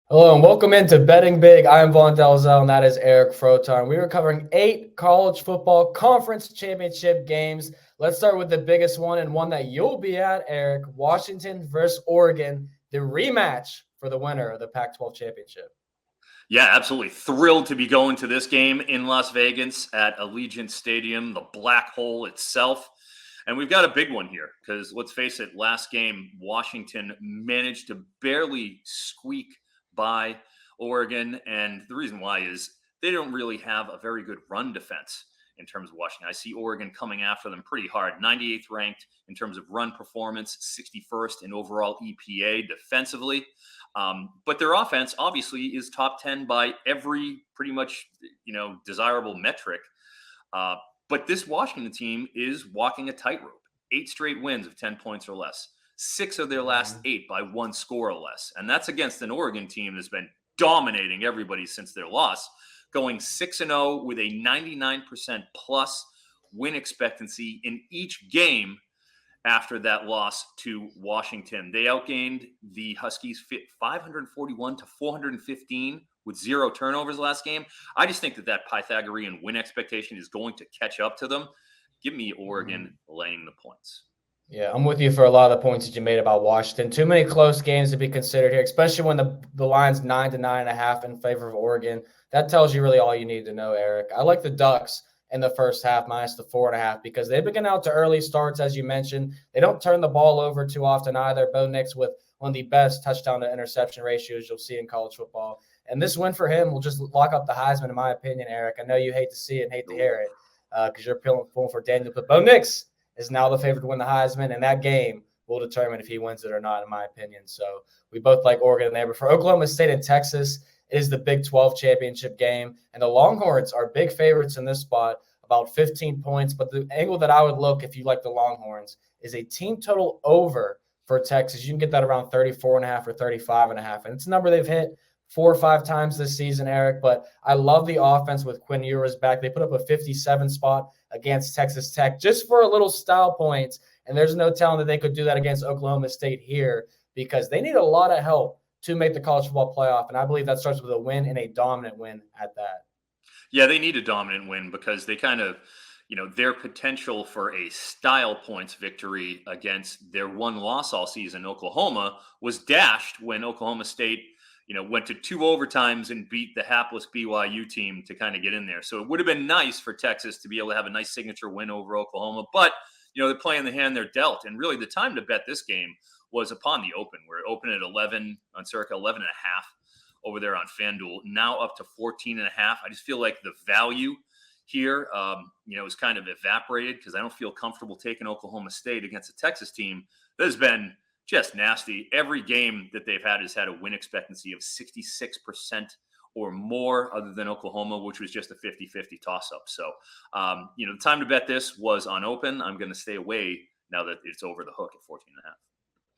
Hello and welcome into Betting Big. I am Vaughn Dalzell and that is Eric Froton. We are covering 8 college football conference championship games. Let's start with the biggest one and one that you'll be at, Eric. Washington versus Oregon, the rematch for the winner of the Pac-12 championship. Yeah, absolutely. Thrilled to be going to this game in Las Vegas at Allegiant Stadium, the black hole itself. And we've got a big one here because let's face it, last game, Washington managed to barely squeak by Oregon. And the reason why is they don't really have a very good run defense in terms of Washington. I see Oregon coming after them pretty hard. 98th ranked in terms of run performance, 61st in overall EPA defensively. But their offense obviously is top 10 by every pretty much, desirable metric. But this Washington team is walking a tightrope. 8 straight wins of 10 points or less. 6 of their last 8 by 1 score or less. And that's against an Oregon team that's been dominating everybody since their loss, going 6-0 with a 99% plus win expectancy in each game after that loss to Washington. They outgained the Huskies 541 to 415 with 0 turnovers last game. I just think that Pythagorean win expectation is going to catch up to them. Give me Oregon laying the points. Yeah, I'm with you for a lot of the points that you made about Washington. Too many close games to be considered here, especially when the line's 9 to 9.5 in favor of Oregon. That tells you really all you need to know, Eric. I like the Ducks in the first half minus the 4.5 because they've been out to early starts, as you mentioned. They don't turn the ball over too often either. Bo Nix with one of the best touchdown to interception ratios you'll see in college football. And this win for him will just lock up the Heisman, in my opinion, Eric. I know you hate to see it and hate to hear it because you're pulling for Daniel, but Bo Nix is now the favorite to win the Heisman, and that game will determine if he wins it or not, in my opinion. So we both like Oregon there. But for Oklahoma State and Texas, it is the Big 12 championship game, and the Longhorns are big favorites in this spot, about 15 points. But the angle that I would look, if you like the Longhorns, is a team total over for Texas. You can get that around 34.5 or 35.5, and it's a number they've hit 4 or 5 times this season, Eric. But I love the offense with Quinn Ewers back. They put up a 57 spot against Texas Tech just for a little style points. And there's no telling that they could do that against Oklahoma State here because they need a lot of help to make the college football playoff. And I believe that starts with a win and a dominant win at that. Yeah, they need a dominant win because they kind of, their potential for a style points victory against their one loss all season, Oklahoma, was dashed when Oklahoma State went to 2 overtimes and beat the hapless BYU team to kind of get in there. So it would have been nice for Texas to be able to have a nice signature win over Oklahoma. But, they're playing the hand they're dealt. And really the time to bet this game was upon the open, where it opened at 11 on circa 11.5 over there on FanDuel, now up to 14.5. I just feel like the value here, is kind of evaporated because I don't feel comfortable taking Oklahoma State against a Texas team that has been just nasty. Every game that they've had has had a win expectancy of 66% or more, other than Oklahoma, which was just a 50-50 toss-up. So, the time to bet this was on open. I'm going to stay away now that it's over the hook at 14.5.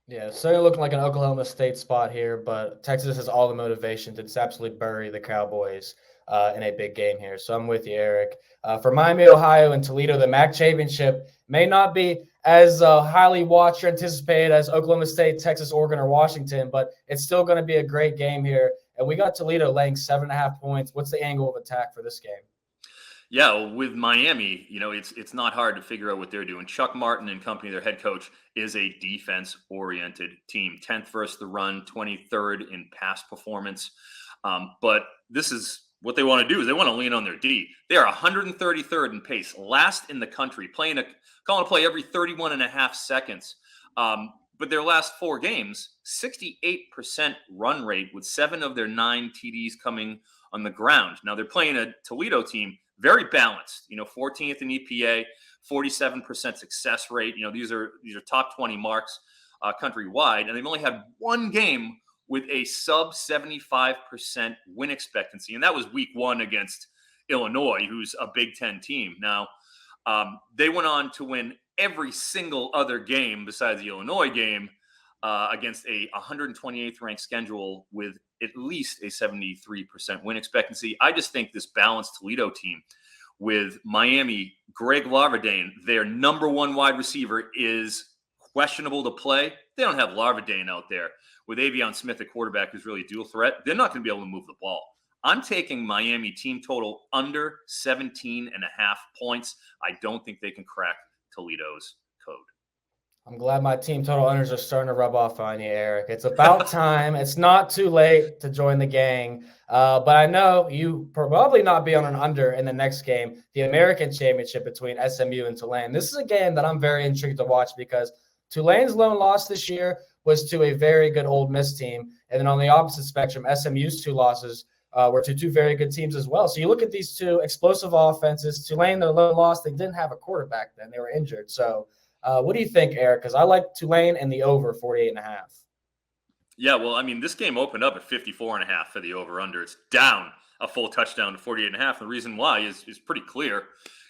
Yeah, certainly looking like an Oklahoma State spot here, but Texas has all the motivation to just absolutely bury the Cowboys in a big game here. So I'm with you, Eric. For Miami, Ohio, and Toledo, the MAC championship may not be as highly watched or anticipated as Oklahoma State, Texas, Oregon, or Washington, but it's still going to be a great game here. And we got Toledo laying 7.5 points. What's the angle of attack for this game? Yeah, with Miami, it's not hard to figure out what they're doing. Chuck Martin and company, their head coach, is a defense-oriented team. 10th versus the run, 23rd in pass performance. But this is what they want to do is they want to lean on their D. They are 133rd in pace, last in the country, calling a play every 31.5 seconds. But their last 4 games, 68% run rate with 7 of their 9 TDs coming on the ground. Now they're playing a Toledo team, very balanced, 14th in EPA, 47% success rate. These are top 20 marks countrywide, and they've only had 1 game with a sub 75% win expectancy. And that was week 1 against Illinois, who's a Big Ten team. Now, they went on to win every single other game besides the Illinois game against a 128th ranked schedule with at least a 73% win expectancy. I just think this balanced Toledo team with Miami, Greg Larvadain, their number 1 wide receiver, is questionable to play. They don't have Larvadain out there with Avion Smith at quarterback, who's really a dual threat, they're not going to be able to move the ball. I'm taking Miami team total under 17.5 points. I don't think they can crack Toledo's code. I'm glad my team total unders are starting to rub off on you, Eric. It's about time. It's not too late to join the gang. But I know you probably not be on an under in the next game, the American Championship between SMU and Tulane. This is a game that I'm very intrigued to watch because Tulane's lone loss this year was to a very good Ole Miss team. And then on the opposite spectrum, SMU's 2 losses were to 2 very good teams as well. So you look at these 2 explosive offenses. Tulane, their lone loss, they didn't have a quarterback then. They were injured. So what do you think, Eric? Because I like Tulane and the over 48.5. Yeah, well, I mean, this game opened up at 54.5 for the over-under. It's down a full touchdown to 48.5. The reason why is pretty clear.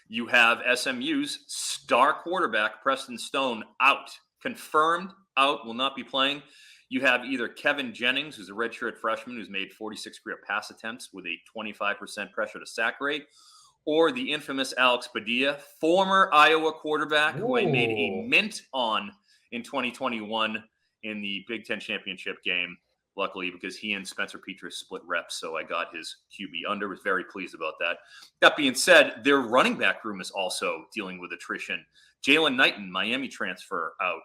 You have SMU's star quarterback, Preston Stone, out. Confirmed out, will not be playing. You have either Kevin Jennings, who's a redshirt freshman who's made 46 career pass attempts with a 25% pressure to sack rate, or the infamous Alex Padilla, former Iowa quarterback who I made a mint on in 2021 in the Big Ten championship game, luckily, because he and Spencer Petras split reps, so I got his QB under. Was very pleased about that. That being said, their running back room is also dealing with attrition. Jalen Knighton, Miami transfer, out.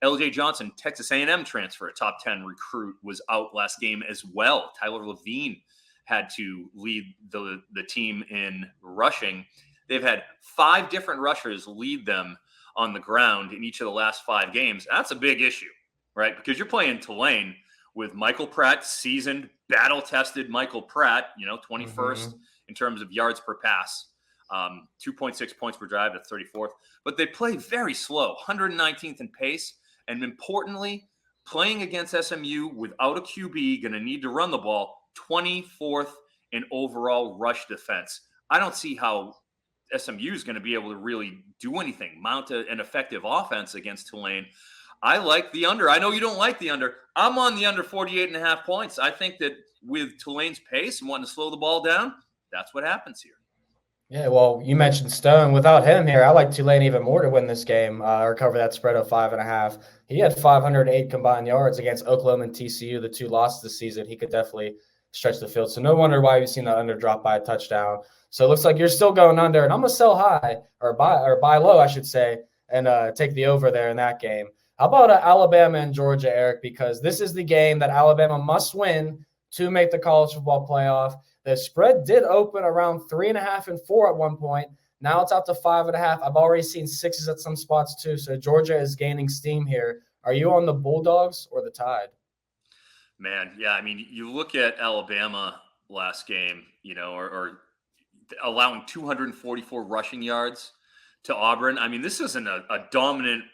LJ Johnson, Texas A&M transfer, a top 10 recruit, was out last game as well. Tyler Levine had to lead the team in rushing. They've had 5 different rushers lead them on the ground in each of the last 5 games. That's a big issue, right? Because you're playing Tulane with Michael Pratt, seasoned, battle-tested Michael Pratt, 21st in terms of yards per pass, 2.6 points per drive at 34th. But they play very slow, 119th in pace, and importantly, playing against SMU without a QB, going to need to run the ball, 24th in overall rush defense. I don't see how SMU is going to be able to really do anything, mount an effective offense against Tulane. I like the under. I know you don't like the under. I'm on the under 48.5 points. I think that with Tulane's pace and wanting to slow the ball down, that's what happens here. Yeah, well, you mentioned Stone. Without him here, I like Tulane even more to win this game or cover that spread of 5.5. He had 508 combined yards against Oklahoma and TCU, the 2 losses this season. He could definitely stretch the field. So no wonder why we've seen that under drop by a touchdown. So it looks like you're still going under, and I'm gonna sell high or buy low, I should say, and take the over there in that game. How about Alabama and Georgia, Eric? Because this is the game that Alabama must win to make the college football playoff. The spread did open around 3.5 and 4 at one point. Now it's out to 5.5. I've already seen 6s at some spots too. So Georgia is gaining steam here. Are you on the Bulldogs or the Tide? Man, yeah. I mean, you look at Alabama last game, or allowing 244 rushing yards to Auburn. I mean, this isn't a dominant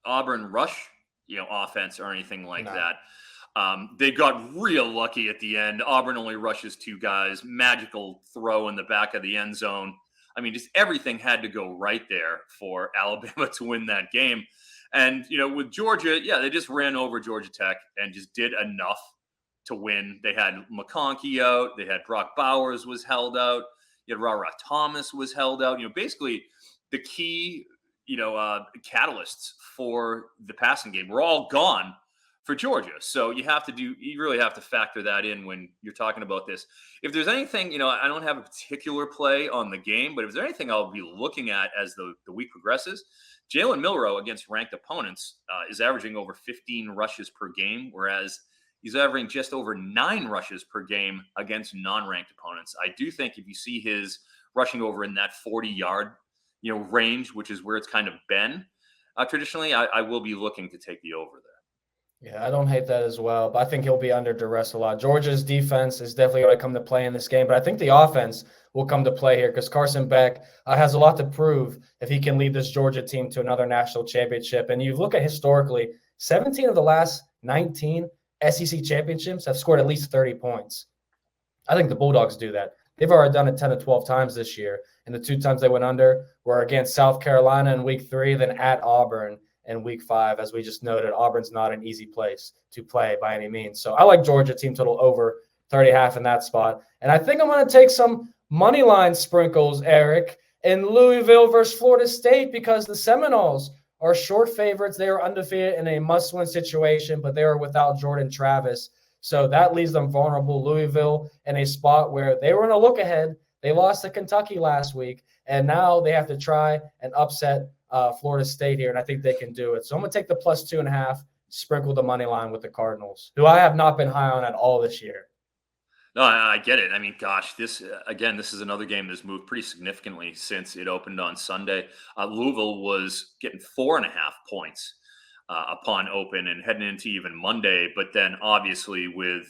Auburn rush, offense or anything like that. They got real lucky at the end. Auburn only rushes 2 guys, magical throw in the back of the end zone. I mean, just everything had to go right there for Alabama to win that game. And, with Georgia, yeah, they just ran over Georgia Tech and just did enough to win. They had McConkey out. They had Brock Bowers was held out. You had Ra Thomas was held out. Basically the key, catalysts for the passing game were all gone for Georgia. So you really have to factor that in when you're talking about this. If there's anything, I don't have a particular play on the game, but if there's anything I'll be looking at as the week progresses, Jalen Milroe against ranked opponents is averaging over 15 rushes per game, whereas he's averaging just over 9 rushes per game against non-ranked opponents. I do think if you see his rushing over in that 40-yard, range, which is where it's kind of been traditionally, I will be looking to take the over there. Yeah, I don't hate that as well, but I think he'll be under duress a lot. Georgia's defense is definitely going to come to play in this game, but I think the offense will come to play here because Carson Beck has a lot to prove if he can lead this Georgia team to another national championship. And you look at historically, 17 of the last 19 SEC championships have scored at least 30 points. I think the Bulldogs do that. They've already done it 10 to 12 times this year, and the 2 times they went under were against South Carolina in week 3, then at Auburn in week 5. As we just noted, Auburn's not an easy place to play by any means. So I like Georgia team total over 30.5 in that spot. And I think I'm going to take some money line sprinkles, Eric, in Louisville versus Florida State because the Seminoles are short favorites. They are undefeated in a must-win situation, but they are without Jordan Travis. So that leaves them vulnerable. Louisville in a spot where they were in a look ahead. They lost to Kentucky last week, and now they have to try and upset Florida State here, and I think they can do it. So I'm going to take the plus 2.5, sprinkle the money line with the Cardinals, who I have not been high on at all this year. No, I get it. I mean, gosh, this is another game that's moved pretty significantly since it opened on Sunday. Louisville was getting 4.5 points upon open and heading into even Monday, but then obviously with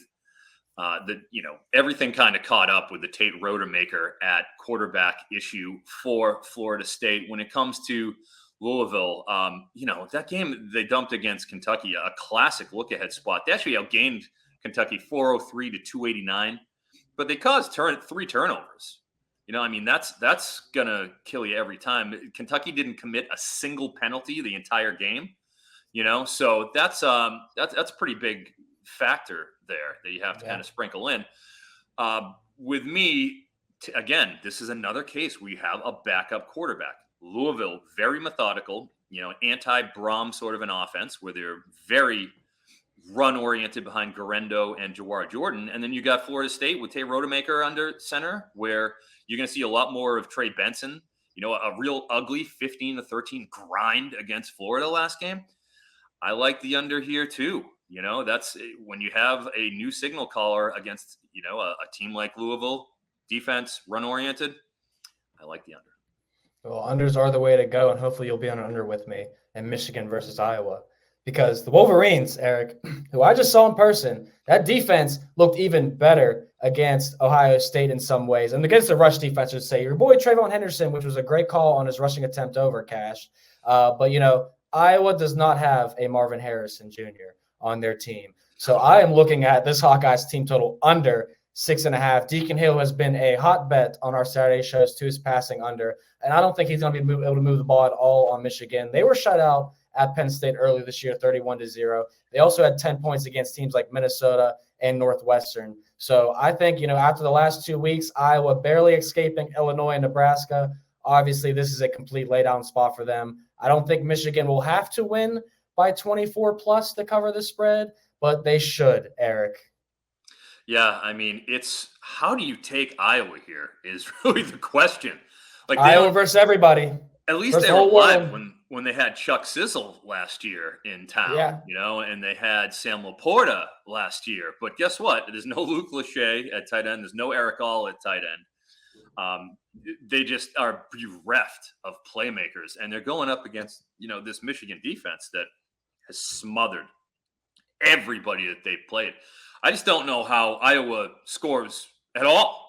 everything kind of caught up with the Tate Rodemaker at quarterback issue for Florida State. When it comes to Louisville, that game they dumped against Kentucky, a classic look-ahead spot. They actually outgained Kentucky 403 to 289, but they caused 3 turnovers. That's gonna kill you every time. Kentucky didn't commit a single penalty the entire game. So that's a pretty big factor there that you have to kind of sprinkle in. With me, again, this is another case where you have a backup quarterback. Louisville, very methodical, anti-Brom sort of an offense where they're very run-oriented behind Garendo and Jawar Jordan. And then you got Florida State with Tate Rodemaker under center, where you're going to see a lot more of Trey Benson, a real ugly 15-13 grind against Florida last game. I like the under here too. That's when you have a new signal caller against, a team like Louisville, defense, run-oriented. I like the under. Well, unders are the way to go, and hopefully you'll be on an under with me in Michigan versus Iowa. Because the Wolverines, Eric, who I just saw in person, that defense looked even better against Ohio State in some ways. And against the rush defense, I should say, your boy Trayvon Henderson, which was a great call on his rushing attempt over Cash. But Iowa does not have a Marvin Harrison Jr. on their team. So I am looking at this Hawkeyes team total under 6.5. Deacon Hill has been a hot bet on our Saturday shows to his passing under. And I don't think he's going to be able to move the ball at all on Michigan. They were shut out at Penn State earlier this year, 31-0. They also had 10 points against teams like Minnesota and Northwestern. So I think, after the last 2 weeks, Iowa barely escaping Illinois and Nebraska. Obviously, this is a complete laydown spot for them. I don't think Michigan will have to win by 24 plus to cover the spread, but they should, Eric. Yeah, it's how do you take Iowa here is really the question. Iowa versus everybody. At least they were alive when they had Chuck Sizzle last year in town, and they had Sam Laporta last year. But guess what? There's no Luke Lachey at tight end. There's no Eric All at tight end. They just are bereft of playmakers, and they're going up against, this Michigan defense that has smothered everybody that they've played. I just don't know how Iowa scores at all.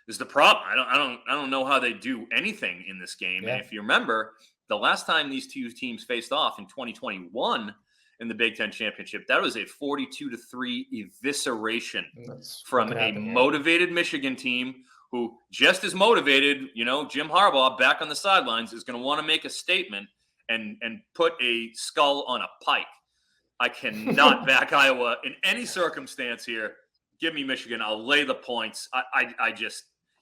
Is the problem. I don't know how they do anything in this game. Yeah. And if you remember, the last time these two teams faced off in 2021 in the Big Ten Championship, that was a 42-3 evisceration from a motivated Michigan team who just as motivated, Jim Harbaugh back on the sidelines is going to want to make a statement and put a skull on a pike. I cannot back Iowa in any circumstance here. Give me Michigan. I'll lay the points.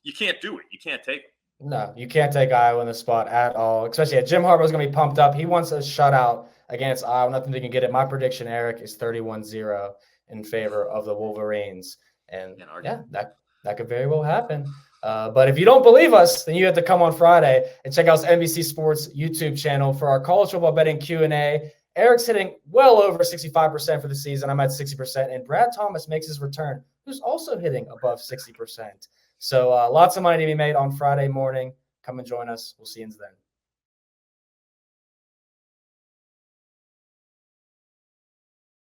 You can't do it. You can't take it. No, you can't take Iowa in the spot at all. Especially Jim Harbaugh's going to be pumped up. He wants a shutout against Iowa. Nothing they can get it. My prediction, Eric, is 31-0 in favor of the Wolverines. And that could very well happen. But if you don't believe us, then you have to come on Friday and check out NBC Sports YouTube channel for our college football betting Q&A. Eric's hitting well over 65% for the season. I'm at 60%. And Brad Thomas makes his return, who's also hitting above 60%. So lots of money to be made on Friday morning. Come and join us. We'll see you then.